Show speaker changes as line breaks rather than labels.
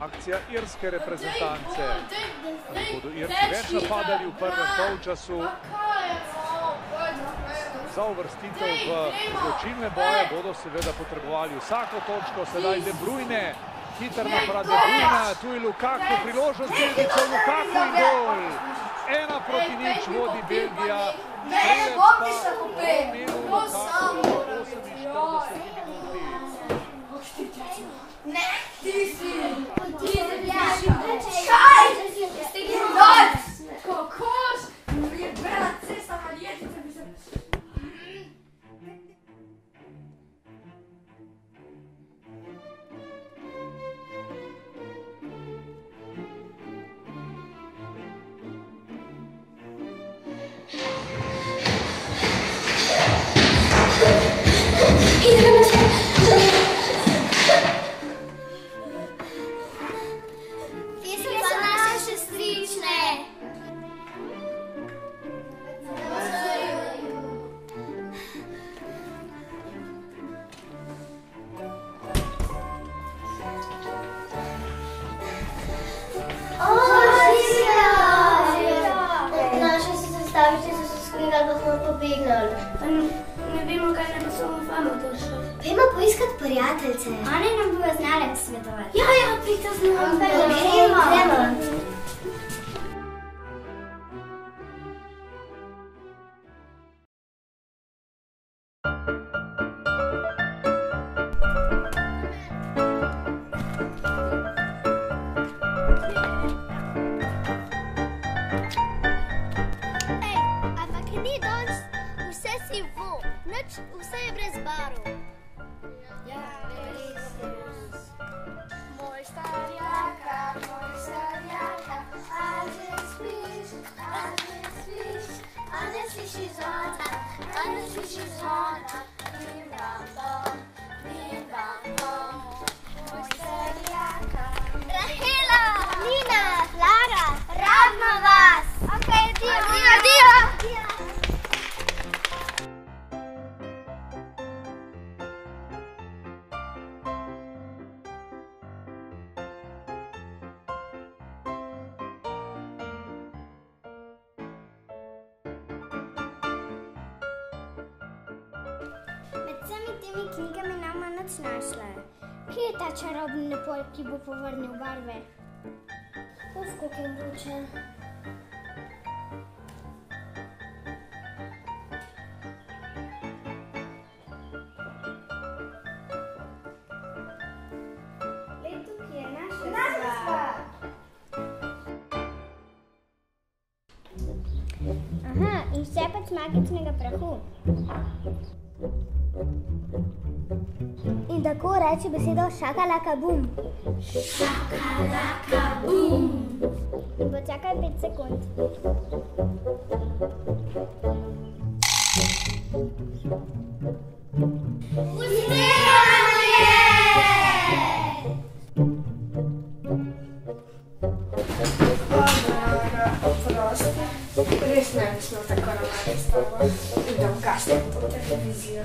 Akcija irske reprezentance. Bodo Irci več napadali v prvem polčasu. Za uvrstitev v odločilne boje bodo seveda potrebovali vsako točko. Sedaj De Bruyne, hiter napad De Bruyne, tu je Lukaku, priložnost Belgijcev, Lukaku in gol. 1-0 vodi Belgija. Strelec pa Romelu Lukaku v 48 minuti.
Ne, ti si! Kaj? Ste gre dol! Kokoš! Je bela cesta na jezice, bi se...
Ne vemo, kaj ne bo samo vama došlo.
Pojmo poiskat prijateljce.
Ane nam bo znala svetovati.
Ja, pridite z nami. Gremo.
Vse je brez barov.
Ja, res. Moj starjaka, a ne spiš, a ne slišiš zvona, bim bam bom, moj starjaka.
Rahela, Nina, Lara, rabimo vas. Ok, adijo. Med vsemi temi knjigami nama nič našla. Kje je ta čarobni napoj, ki bo povrnil barve?
Uf, kako je vroče.
Lej, tukaj je naša stvar. Aha, in ščepec magičnega prahu. In tako reči besedo šakalaka bum.
Šakalaka bum.
In počakaj 5 sekund.
Res ne bi smel tako ravnati s tabo. Idem kasniti to televizijo.